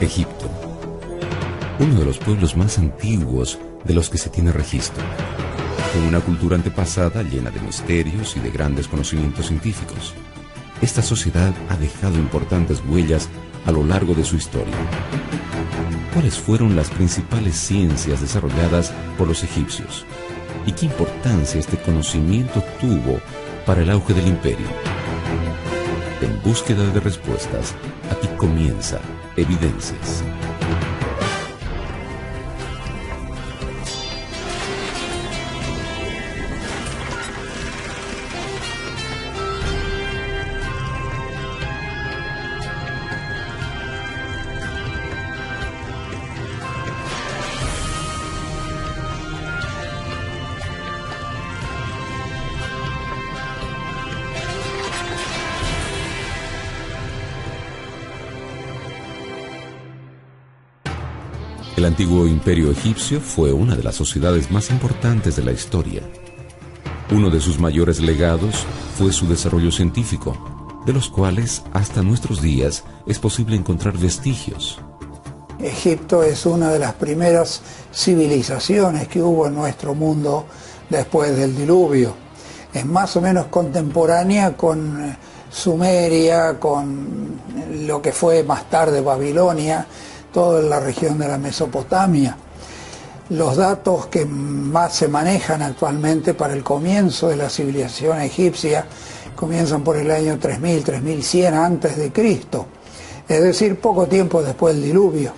Egipto, uno de los pueblos más antiguos de los que se tiene registro, con una cultura antepasada llena de misterios y de grandes conocimientos científicos. Esta sociedad ha dejado importantes huellas a lo largo de su historia. ¿Cuáles fueron las principales ciencias desarrolladas por los egipcios? ¿Y qué importancia este conocimiento tuvo para el auge del imperio? En búsqueda de respuestas, aquí comienza Evidencias. El antiguo imperio egipcio fue una de las sociedades más importantes de la historia. Uno de sus mayores legados fue su desarrollo científico, de los cuales hasta nuestros días es posible encontrar vestigios. Egipto es una de las primeras civilizaciones que hubo en nuestro mundo después del diluvio. Es más o menos contemporánea con Sumeria, con lo que fue más tarde Babilonia, toda la región de la Mesopotamia. Los datos que más se manejan actualmente para el comienzo de la civilización egipcia comienzan por el año 3000, 3100 antes de Cristo, es decir, poco tiempo después del diluvio.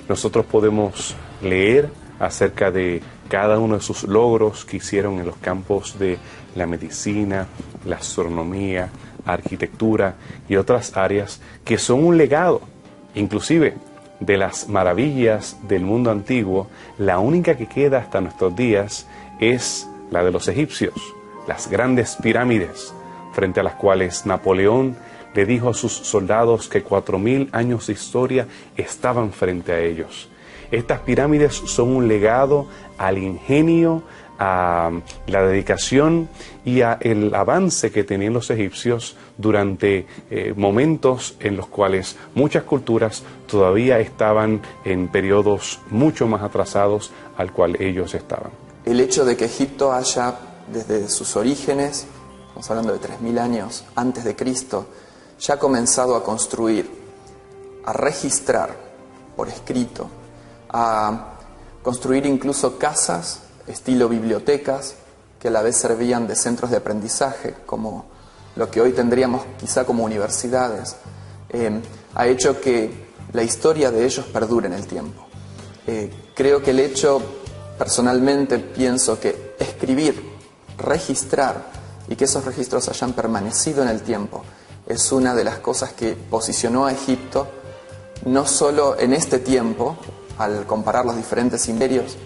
Nosotros podemos leer acerca de cada uno de sus logros que hicieron en los campos de la medicina, la astronomía, arquitectura y otras áreas que son un legado, inclusive de las maravillas del mundo antiguo. La única que queda hasta nuestros días es la de los egipcios, las grandes pirámides, frente a las cuales Napoleón le dijo a sus soldados que 4000 años de historia estaban frente a ellos. Estas pirámides son un legado al ingenio, a la dedicación y a el avance que tenían los egipcios durante momentos en los cuales muchas culturas todavía estaban en periodos mucho más atrasados al cual ellos estaban. El hecho de que Egipto haya, desde sus orígenes, estamos hablando de 3000 años antes de Cristo, ya ha comenzado a construir, a registrar por escrito, a construir incluso casas estilo bibliotecas, que a la vez servían de centros de aprendizaje, como lo que hoy tendríamos quizá como universidades, ha hecho que la historia de ellos perdure en el tiempo. Creo que el hecho, personalmente pienso que escribir, registrar y que esos registros hayan permanecido en el tiempo es una de las cosas que posicionó a Egipto no solo en este tiempo, al comparar los diferentes imperios,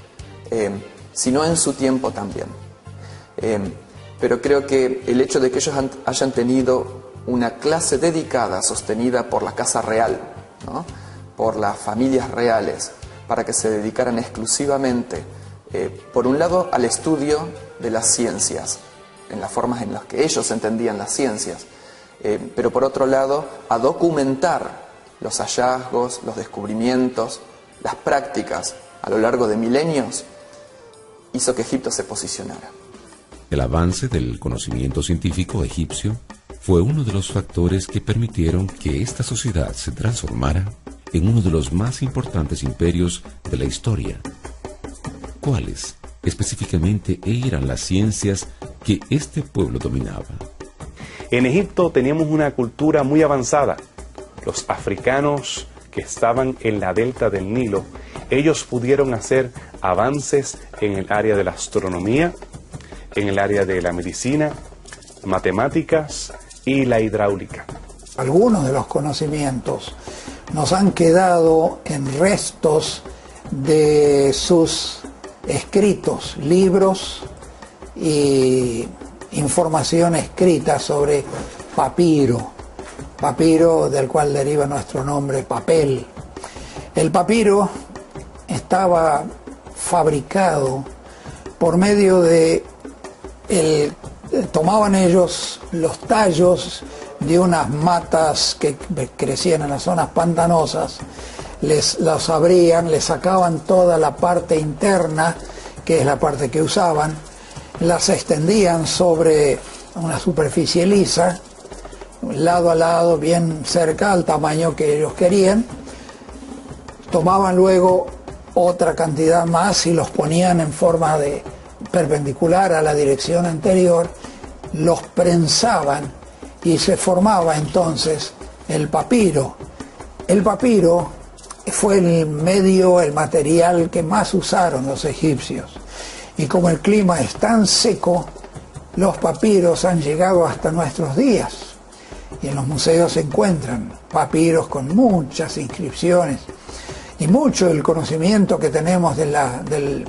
sino en su tiempo también. Pero creo que el hecho de que ellos hayan tenido una clase dedicada, sostenida por la casa real, ¿no?, por las familias reales, para que se dedicaran exclusivamente, por un lado, al estudio de las ciencias, en las formas en las que ellos entendían las ciencias, pero por otro lado, a documentar los hallazgos, los descubrimientos, las prácticas a lo largo de milenios, hizo que Egipto se posicionara. El avance del conocimiento científico egipcio fue uno de los factores que permitieron que esta sociedad se transformara en uno de los más importantes imperios de la historia. ¿Cuáles específicamente eran las ciencias que este pueblo dominaba? En Egipto teníamos una cultura muy avanzada. Los africanos que estaban en la delta del Nilo, ellos pudieron hacer avances en el área de la astronomía, en el área de la medicina, matemáticas y la hidráulica. Algunos de los conocimientos nos han quedado en restos de sus escritos, libros y información escrita sobre papiro, papiro del cual deriva nuestro nombre papel. El papiro estaba fabricado por medio de tomaban ellos los tallos de unas matas que crecían en las zonas pantanosas, los abrían, les sacaban toda la parte interna, que es la parte que usaban, las extendían sobre una superficie lisa, lado a lado, bien cerca al tamaño que ellos querían. Tomaban luego otra cantidad más y los ponían en forma de perpendicular a la dirección anterior, los prensaban y se formaba entonces el papiro. El papiro fue el medio, el material que más usaron los egipcios. Y como el clima es tan seco, los papiros han llegado hasta nuestros días. Y en los museos se encuentran papiros con muchas inscripciones. Y mucho del conocimiento que tenemos del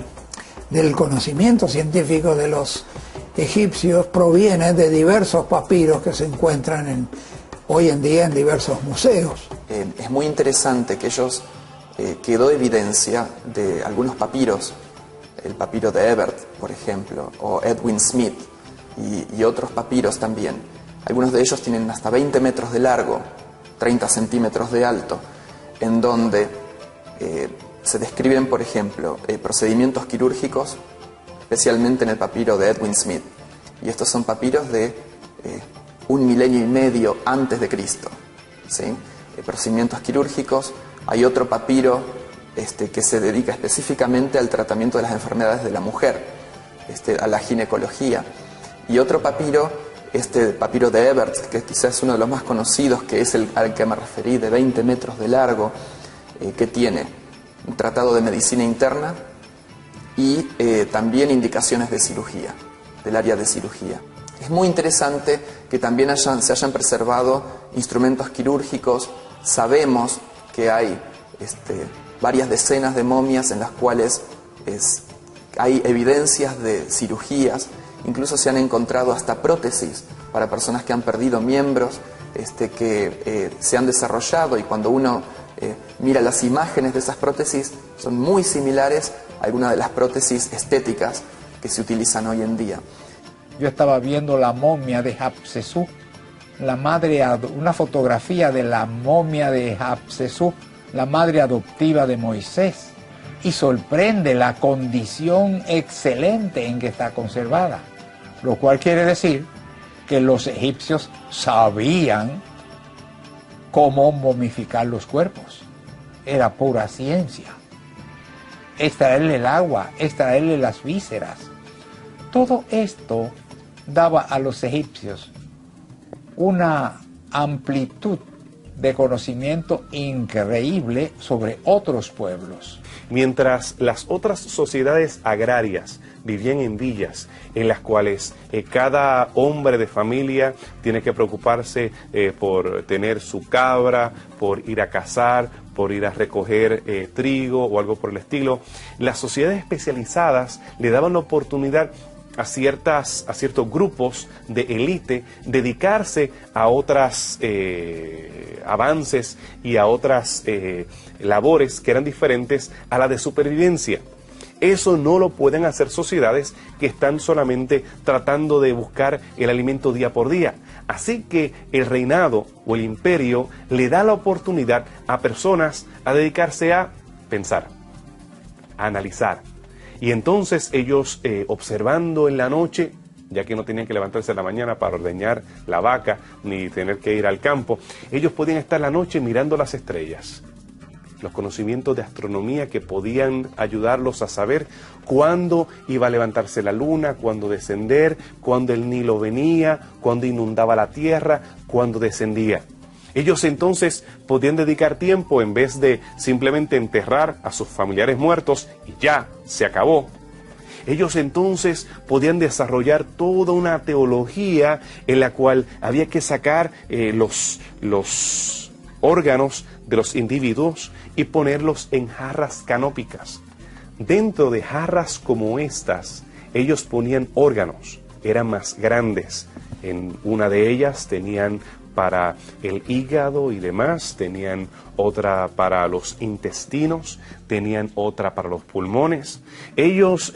conocimiento científico de los egipcios proviene de diversos papiros que se encuentran hoy en día en diversos museos. Es muy interesante que ellos quedó evidencia de algunos papiros, el papiro de Ebert, por ejemplo, o Edwin Smith, y otros papiros también. Algunos de ellos tienen hasta 20 metros de largo, 30 centímetros de alto, en donde se describen, por ejemplo, procedimientos quirúrgicos, especialmente en el papiro de Edwin Smith. Y estos son papiros de 1,5 milenios antes de Cristo, ¿sí? Procedimientos quirúrgicos. Hay otro papiro que se dedica específicamente al tratamiento de las enfermedades de la mujer, a la ginecología. Y otro papiro, papiro de Ebert, que quizás es uno de los más conocidos, que es al que me referí, de 20 metros de largo, que tiene un tratado de medicina interna y también indicaciones de cirugía, del área de cirugía. Es muy interesante que también se hayan preservado instrumentos quirúrgicos. Sabemos que hay varias decenas de momias en las cuales hay evidencias de cirugías. Incluso se han encontrado hasta prótesis para personas que han perdido miembros, que se han desarrollado, y cuando uno mira las imágenes de esas prótesis son muy similares a algunas de las prótesis estéticas que se utilizan hoy en día. Yo estaba viendo la momia de Hatshepsut, una fotografía de la momia de Hatshepsut, la madre adoptiva de Moisés, y sorprende la condición excelente en que está conservada, lo cual quiere decir que los egipcios sabían cómo momificar los cuerpos. Era pura ciencia. Extraerle el agua, extraerle las vísceras. Todo esto daba a los egipcios una amplitud de conocimiento increíble sobre otros pueblos. Mientras las otras sociedades agrarias vivían en villas en las cuales cada hombre de familia tiene que preocuparse por tener su cabra, por ir a cazar, por ir a recoger trigo o algo por el estilo, las sociedades especializadas le daban la oportunidad a ciertos grupos de élite dedicarse a otras avances y a otras labores que eran diferentes a la de supervivencia. Eso no lo pueden hacer sociedades que están solamente tratando de buscar el alimento día por día. Así que el reinado o el imperio le da la oportunidad a personas a dedicarse a pensar, a analizar. Y entonces ellos, observando en la noche, ya que no tenían que levantarse en la mañana para ordeñar la vaca, ni tener que ir al campo, ellos podían estar la noche mirando las estrellas. Los conocimientos de astronomía que podían ayudarlos a saber cuándo iba a levantarse la luna, cuándo descender, cuándo el Nilo venía, cuándo inundaba la tierra, cuándo descendía. Ellos entonces podían dedicar tiempo, en vez de simplemente enterrar a sus familiares muertos y ya, se acabó. Ellos entonces podían desarrollar toda una teología en la cual había que sacar los órganos de los individuos y ponerlos en jarras canópicas. Dentro de jarras como estas, ellos ponían órganos, eran más grandes. En una de ellas tenían para el hígado y demás, tenían otra para los intestinos, tenían otra para los pulmones. Ellos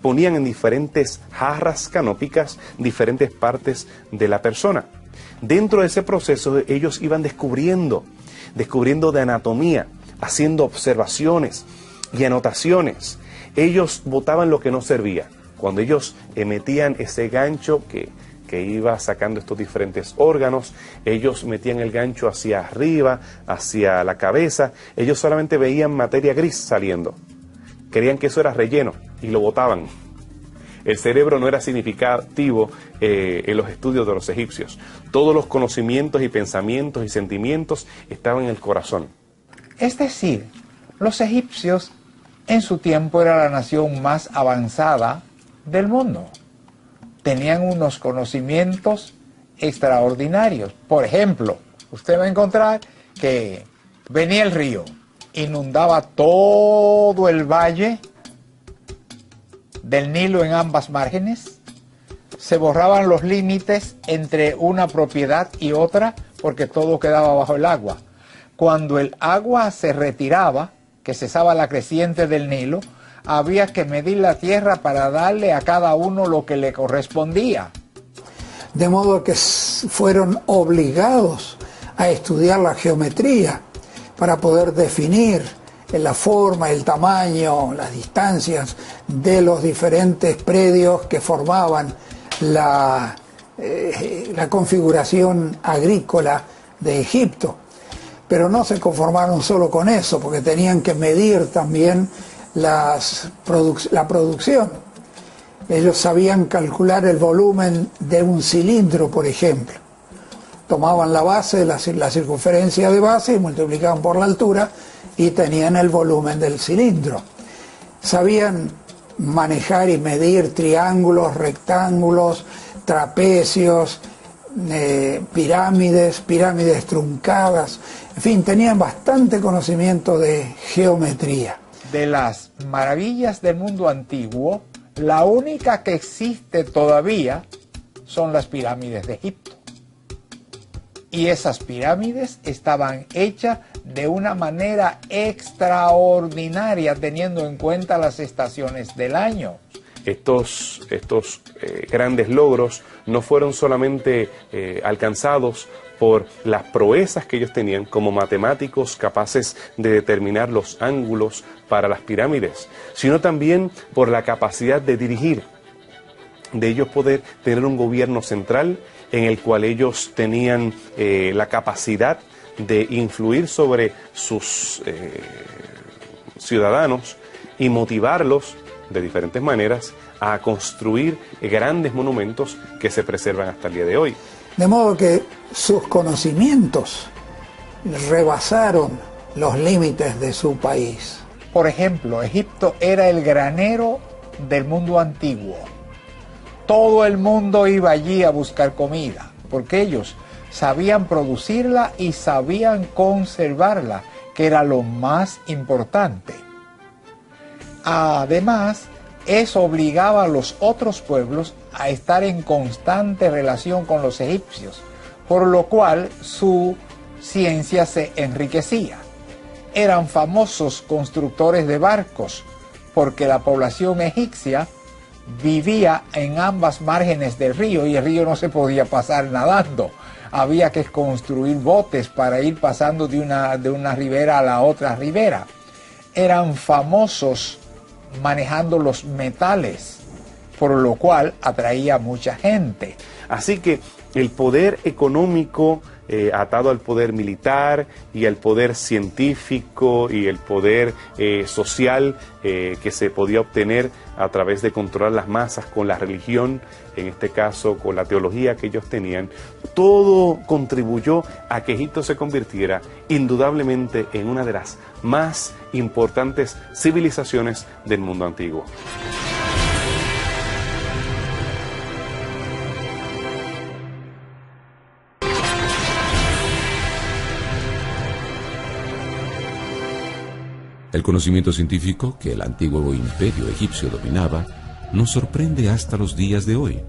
ponían en diferentes jarras canópicas diferentes partes de la persona. Dentro de ese proceso ellos iban descubriendo de anatomía, haciendo observaciones y anotaciones. Ellos botaban lo que no servía. Cuando ellos metían ese gancho que iba sacando estos diferentes órganos, ellos metían el gancho hacia arriba, hacia la cabeza, ellos solamente veían materia gris saliendo. Creían que eso era relleno y lo botaban. El cerebro no era significativo en los estudios de los egipcios. Todos los conocimientos y pensamientos y sentimientos estaban en el corazón. Es decir, los egipcios en su tiempo era la nación más avanzada del mundo. Tenían unos conocimientos extraordinarios. Por ejemplo, usted va a encontrar que venía el río, inundaba todo el valle del Nilo en ambas márgenes, se borraban los límites entre una propiedad y otra porque todo quedaba bajo el agua. Cuando el agua se retiraba, que cesaba la creciente del Nilo, había que medir la tierra para darle a cada uno lo que le correspondía. De modo que fueron obligados a estudiar la geometría para poder definir la forma, el tamaño, las distancias de los diferentes predios que formaban la configuración agrícola de Egipto. Pero no se conformaron solo con eso, porque tenían que medir también la producción. Ellos sabían calcular el volumen de un cilindro, por ejemplo. Tomaban la base, la circunferencia de base y multiplicaban por la altura y tenían el volumen del cilindro. Sabían manejar y medir triángulos, rectángulos, trapecios, pirámides truncadas, en fin, tenían bastante conocimiento de geometría. De las maravillas del mundo antiguo, la única que existe todavía son las pirámides de Egipto. Y esas pirámides estaban hechas de una manera extraordinaria, teniendo en cuenta las estaciones del año. Estos grandes logros no fueron solamente alcanzados por las proezas que ellos tenían como matemáticos capaces de determinar los ángulos para las pirámides, sino también por la capacidad de dirigir, de ellos poder tener un gobierno central en el cual ellos tenían la capacidad de influir sobre sus ciudadanos y motivarlos de diferentes maneras a construir grandes monumentos que se preservan hasta el día de hoy. De modo que sus conocimientos rebasaron los límites de su país. Por ejemplo, Egipto era el granero del mundo antiguo. Todo el mundo iba allí a buscar comida, porque ellos sabían producirla y sabían conservarla, que era lo más importante. Además, eso obligaba a los otros pueblos a estar en constante relación con los egipcios, por lo cual su ciencia se enriquecía. Eran famosos constructores de barcos, porque la población egipcia vivía en ambas márgenes del río y el río no se podía pasar nadando. Había que construir botes para ir pasando de una ribera a la otra ribera. Eran famosos manejando los metales, por lo cual atraía mucha gente. Así que el poder económico atado al poder militar y al poder científico y el poder social que se podía obtener a través de controlar las masas con la religión, en este caso con la teología que ellos tenían, todo contribuyó a que Egipto se convirtiera indudablemente en una de las más importantes civilizaciones del mundo antiguo. El conocimiento científico que el antiguo imperio egipcio dominaba nos sorprende hasta los días de hoy.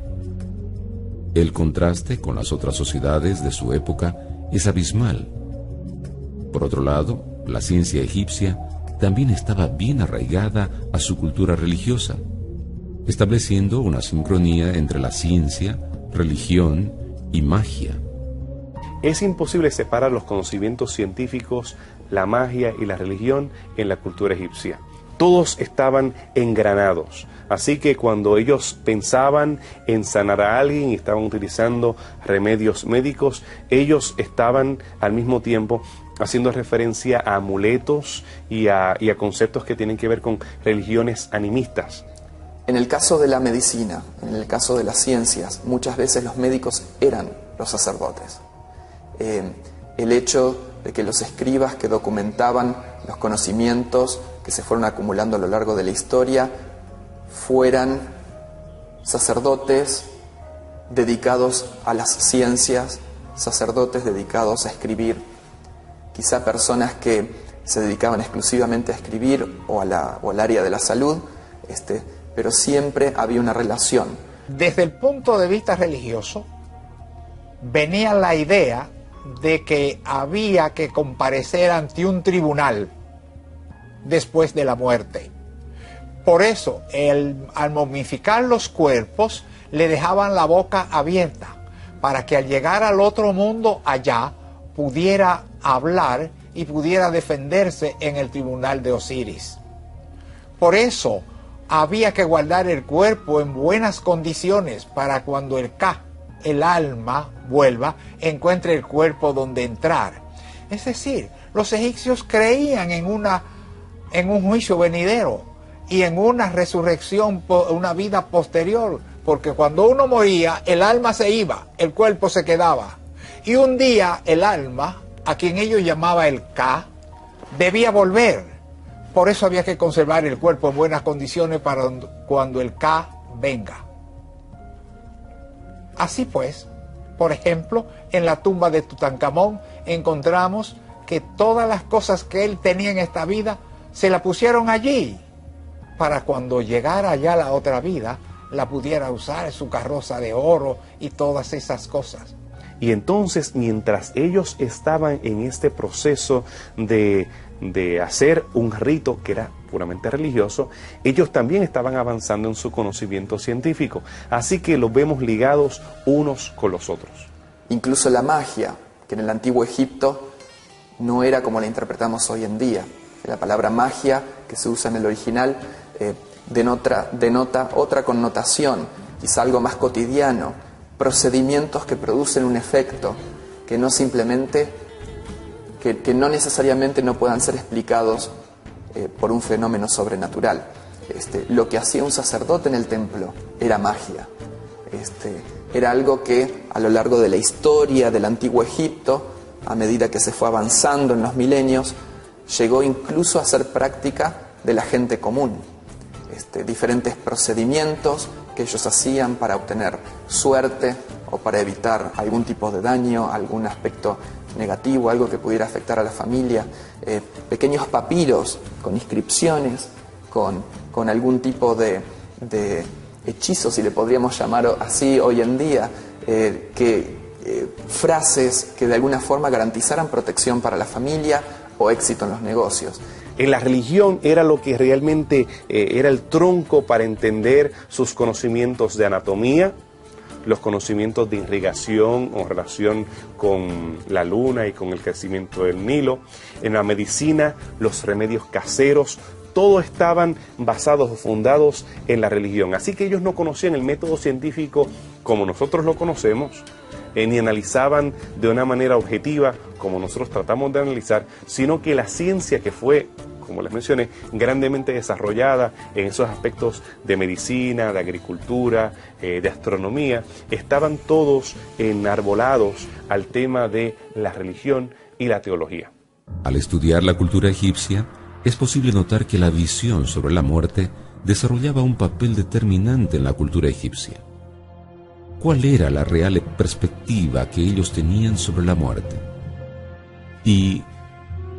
El contraste con las otras sociedades de su época es abismal. Por otro lado, la ciencia egipcia también estaba bien arraigada a su cultura religiosa, estableciendo una sincronía entre la ciencia, religión y magia. Es imposible separar los conocimientos científicos la magia y la religión en la cultura egipcia. Todos estaban engranados. Así que cuando ellos pensaban en sanar a alguien y estaban utilizando remedios médicos, ellos estaban al mismo tiempo haciendo referencia a amuletos y a conceptos que tienen que ver con religiones animistas. En el caso de la medicina, en el caso de las ciencias, muchas veces los médicos eran los sacerdotes. El hecho de que los escribas que documentaban los conocimientos que se fueron acumulando a lo largo de la historia fueran sacerdotes dedicados a las ciencias, sacerdotes dedicados a escribir, quizá personas que se dedicaban exclusivamente a escribir o al área de la salud, pero siempre había una relación. Desde el punto de vista religioso, venía la idea de que había que comparecer ante un tribunal después de la muerte. Por eso, al momificar los cuerpos, le dejaban la boca abierta, para que al llegar al otro mundo allá, pudiera hablar y pudiera defenderse en el tribunal de Osiris. Por eso, había que guardar el cuerpo en buenas condiciones para cuando el alma vuelva, encuentre el cuerpo donde entrar. Es decir, los egipcios creían en un juicio venidero y en una resurrección, una vida posterior, porque cuando uno moría, el alma se iba, el cuerpo se quedaba. Y un día el alma, a quien ellos llamaban el Ka, debía volver. Por eso había que conservar el cuerpo en buenas condiciones para cuando el Ka venga. Así pues, por ejemplo, en la tumba de Tutankamón encontramos que todas las cosas que él tenía en esta vida se la pusieron allí, para cuando llegara ya la otra vida, la pudiera usar, su carroza de oro y todas esas cosas. Y entonces, mientras ellos estaban en este proceso de hacer un rito que era puramente religioso, ellos también estaban avanzando en su conocimiento científico. Así que los vemos ligados unos con los otros. Incluso la magia, que en el antiguo Egipto no era como la interpretamos hoy en día. La palabra magia, que se usa en el original, denota otra connotación, quizá algo más cotidiano, procedimientos que producen un efecto, que no necesariamente no puedan ser explicados por un fenómeno sobrenatural. Lo que hacía un sacerdote en el templo era magia. Era algo que a lo largo de la historia del antiguo Egipto, a medida que se fue avanzando en los milenios, llegó incluso a ser práctica de la gente común. Diferentes procedimientos que ellos hacían para obtener suerte o para evitar algún tipo de daño, algún aspecto negativo, algo que pudiera afectar a la familia, pequeños papiros con inscripciones, con algún tipo de hechizo, si le podríamos llamar así hoy en día, frases que de alguna forma garantizaran protección para la familia o éxito en los negocios. En la religión era lo que realmente era el tronco para entender sus conocimientos de anatomía, los conocimientos de irrigación o relación con la luna y con el crecimiento del Nilo. En la medicina, los remedios caseros, todos estaban basados o fundados en la religión. Así que ellos no conocían el método científico como nosotros lo conocemos, ni analizaban de una manera objetiva como nosotros tratamos de analizar, sino que la ciencia que fue, como les mencioné, grandemente desarrollada en esos aspectos de medicina, de agricultura, de astronomía, estaban todos enarbolados al tema de la religión y la teología. Al estudiar la cultura egipcia, es posible notar que la visión sobre la muerte desarrollaba un papel determinante en la cultura egipcia. ¿Cuál era la real perspectiva que ellos tenían sobre la muerte? Y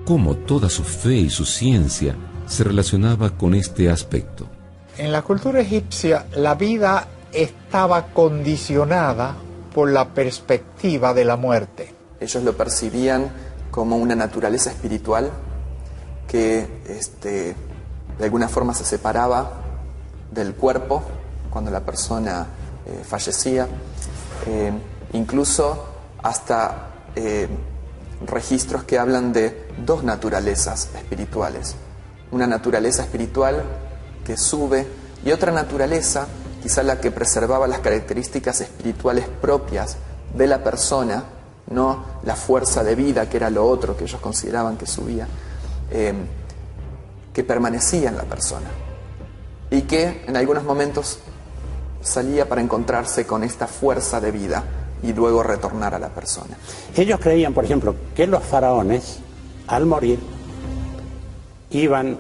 cómo toda su fe y su ciencia se relacionaba con este aspecto. En la cultura egipcia, la vida estaba condicionada por la perspectiva de la muerte. Ellos lo percibían como una naturaleza espiritual que de alguna forma se separaba del cuerpo cuando la persona fallecía, incluso hasta registros que hablan de dos naturalezas espirituales. Una naturaleza espiritual que sube y otra naturaleza, quizá la que preservaba las características espirituales propias de la persona, no la fuerza de vida, que era lo otro que ellos consideraban que subía, que permanecía en la persona y que en algunos momentos salía para encontrarse con esta fuerza de vida y luego retornar a la persona. Ellos creían, por ejemplo, que los faraones, al morir, iban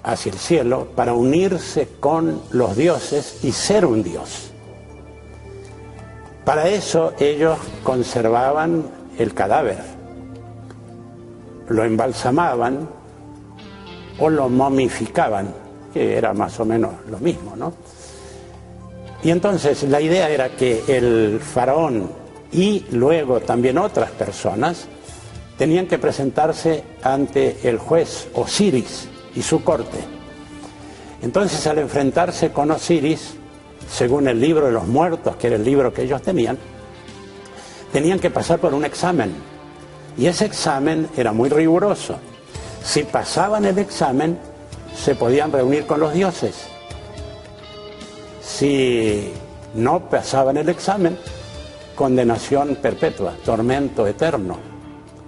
hacia el cielo para unirse con los dioses y ser un dios. Para eso ellos conservaban el cadáver, lo embalsamaban o lo momificaban, que era más o menos lo mismo, ¿no? Y entonces la idea era que el faraón y luego también otras personas tenían que presentarse ante el juez Osiris y su corte. Entonces, al enfrentarse con Osiris, según el libro de los muertos, que era el libro que ellos tenían que pasar por un examen. Y ese examen era muy riguroso. Si pasaban el examen, se podían reunir con los dioses. Si no pasaban el examen, condenación perpetua, tormento eterno.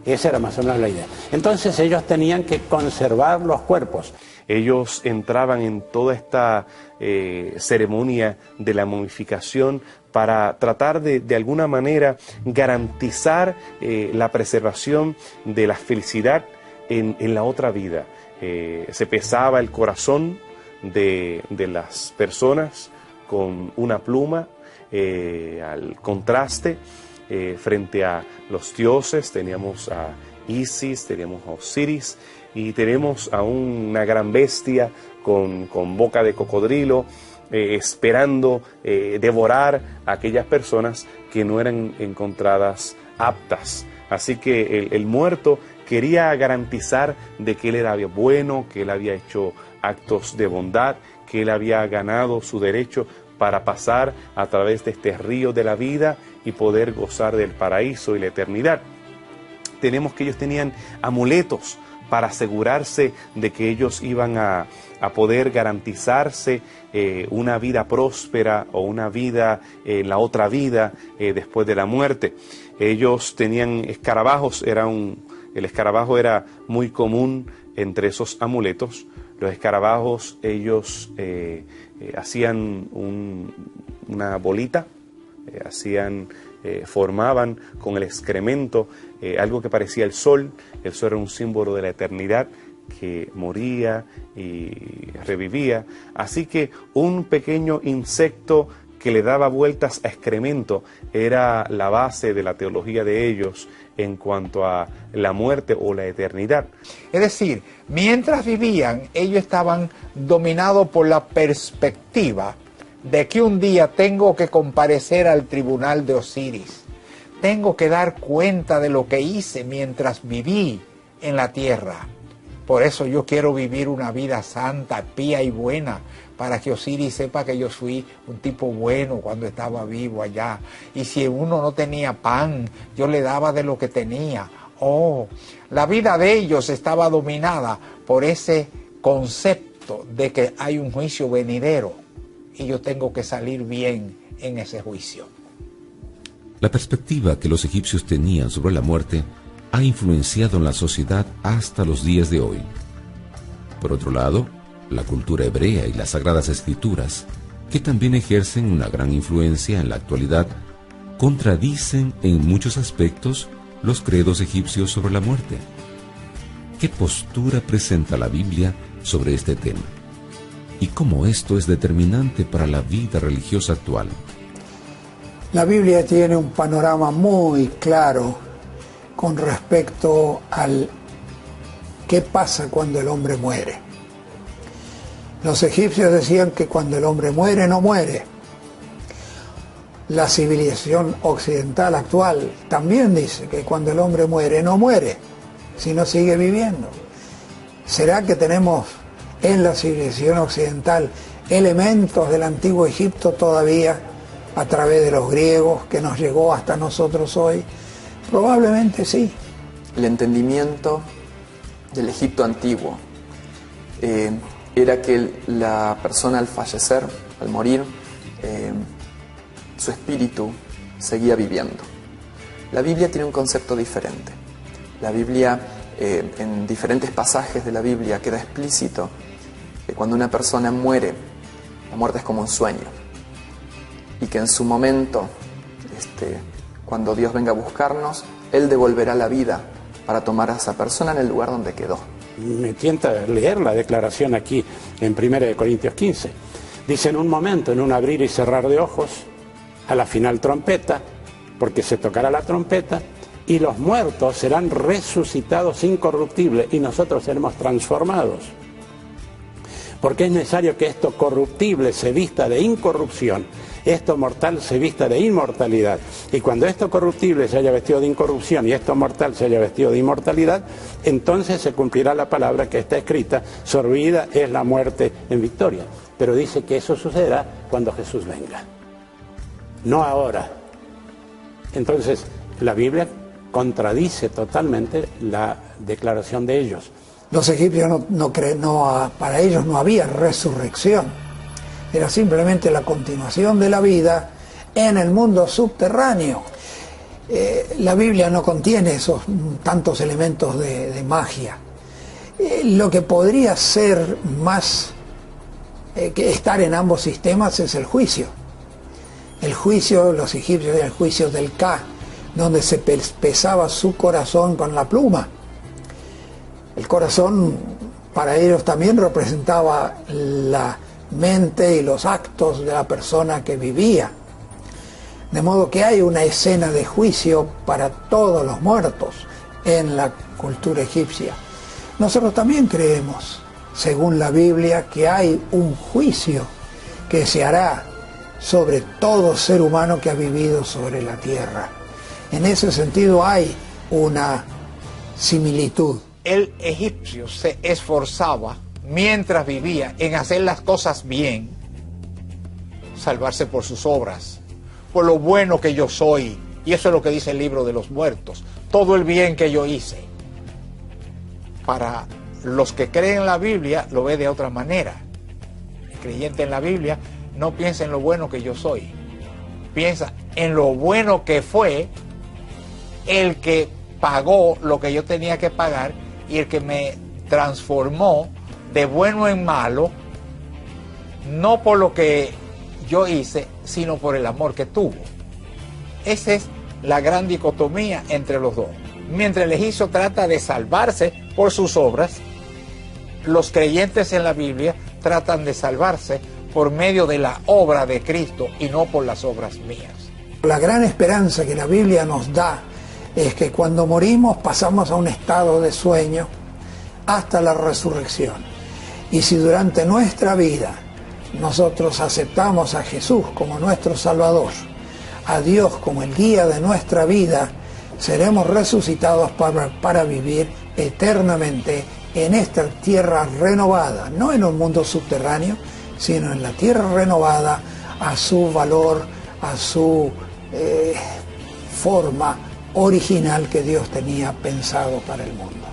Esa era más o menos la idea. Entonces ellos tenían que conservar los cuerpos. Ellos entraban en toda esta ceremonia de la momificación para tratar de alguna manera garantizar la preservación de la felicidad en la otra vida. Se pesaba el corazón de las personas con una pluma al contraste frente a los dioses. Teníamos a Isis, teníamos a Osiris y tenemos a una gran bestia con boca de cocodrilo esperando devorar a aquellas personas que no eran encontradas aptas. Así que el muerto quería garantizar de que él era bueno, que él había hecho actos de bondad, que él había ganado su derecho para pasar a través de este río de la vida y poder gozar del paraíso y la eternidad. Tenemos que ellos tenían amuletos para asegurarse de que ellos iban a poder garantizarse una vida próspera o una vida en la otra vida después de la muerte. Ellos tenían escarabajos, el escarabajo era muy común entre esos amuletos. Los escarabajos, ellos hacían una bolita, formaban con el excremento algo que parecía el sol. El sol era un símbolo de la eternidad que moría y revivía. Así que un pequeño insecto que le daba vueltas a excremento era la base de la teología de ellos en cuanto a la muerte o la eternidad. Es decir, mientras vivían, ellos estaban dominados por la perspectiva de que un día tengo que comparecer al tribunal de Osiris. Tengo que dar cuenta de lo que hice mientras viví en la tierra. Por eso yo quiero vivir una vida santa, pía y buena, para que Osiris sepa que yo fui un tipo bueno cuando estaba vivo allá. Y si uno no tenía pan, yo le daba de lo que tenía. Oh, la vida de ellos estaba dominada por ese concepto de que hay un juicio venidero y yo tengo que salir bien en ese juicio. La perspectiva que los egipcios tenían sobre la muerte ha influenciado en la sociedad hasta los días de hoy. Por otro lado, la cultura hebrea y las sagradas escrituras, que también ejercen una gran influencia en la actualidad, contradicen en muchos aspectos los credos egipcios sobre la muerte. ¿Qué postura presenta la Biblia sobre este tema? ¿Y cómo esto es determinante para la vida religiosa actual? La Biblia tiene un panorama muy claro con respecto al qué pasa cuando el hombre muere. Los egipcios decían que cuando el hombre muere, no muere. La civilización occidental actual también dice que cuando el hombre muere, no muere, sino sigue viviendo. ¿Será que tenemos en la civilización occidental elementos del antiguo Egipto todavía a través de los griegos que nos llegó hasta nosotros hoy? Probablemente sí. el entendimiento del Egipto antiguo era que la persona al fallecer, al morir, su espíritu seguía viviendo. La Biblia tiene un concepto diferente. La Biblia, en diferentes pasajes de la Biblia, queda explícito que cuando una persona muere, la muerte es como un sueño. Y que en su momento, cuando Dios venga a buscarnos, Él devolverá la vida para tomar a esa persona en el lugar donde quedó. Me tienta leer la declaración aquí en 1 Corintios 15. Dice: en un momento, en un abrir y cerrar de ojos, a la final trompeta, porque se tocará la trompeta, y los muertos serán resucitados incorruptibles y nosotros seremos transformados. Porque es necesario que esto corruptible se vista de incorrupción, esto mortal se vista de inmortalidad. Y cuando esto corruptible se haya vestido de incorrupción y esto mortal se haya vestido de inmortalidad, entonces se cumplirá la palabra que está escrita: sorbida es la muerte en victoria. Pero dice que eso sucederá cuando Jesús venga, no ahora. Entonces, la Biblia contradice totalmente la declaración de ellos. Los egipcios para ellos no había resurrección, era simplemente la continuación de la vida en el mundo subterráneo. La Biblia no contiene esos tantos elementos de magia. Lo que podría ser más que estar en ambos sistemas es el juicio. El juicio, los egipcios, el juicio del Ka, donde se pesaba su corazón con la pluma. El corazón para ellos también representaba la mente y los actos de la persona que vivía. De modo que hay una escena de juicio para todos los muertos en la cultura egipcia. Nosotros también creemos, según la Biblia, que hay un juicio que se hará sobre todo ser humano que ha vivido sobre la tierra. En ese sentido hay una similitud. El egipcio se esforzaba mientras vivía en hacer las cosas bien, salvarse por sus obras, por lo bueno que yo soy, y eso es lo que dice el libro de los muertos, todo el bien que yo hice. Para los que creen en la Biblia lo ve de otra manera. El creyente en la Biblia no piensa en lo bueno que yo soy, piensa en lo bueno que fue el que pagó lo que yo tenía que pagar y el que me transformó de bueno en malo, no por lo que yo hice, sino por el amor que tuvo. Esa es la gran dicotomía entre los dos. Mientras el egipcio trata de salvarse por sus obras, los creyentes en la Biblia tratan de salvarse por medio de la obra de Cristo y no por las obras mías. La gran esperanza que la Biblia nos da es que cuando morimos pasamos a un estado de sueño hasta la resurrección. Y si durante nuestra vida nosotros aceptamos a Jesús como nuestro Salvador, a Dios como el guía de nuestra vida, seremos resucitados para vivir eternamente en esta tierra renovada, no en un mundo subterráneo, sino en la tierra renovada a su valor, a su forma original que Dios tenía pensado para el mundo.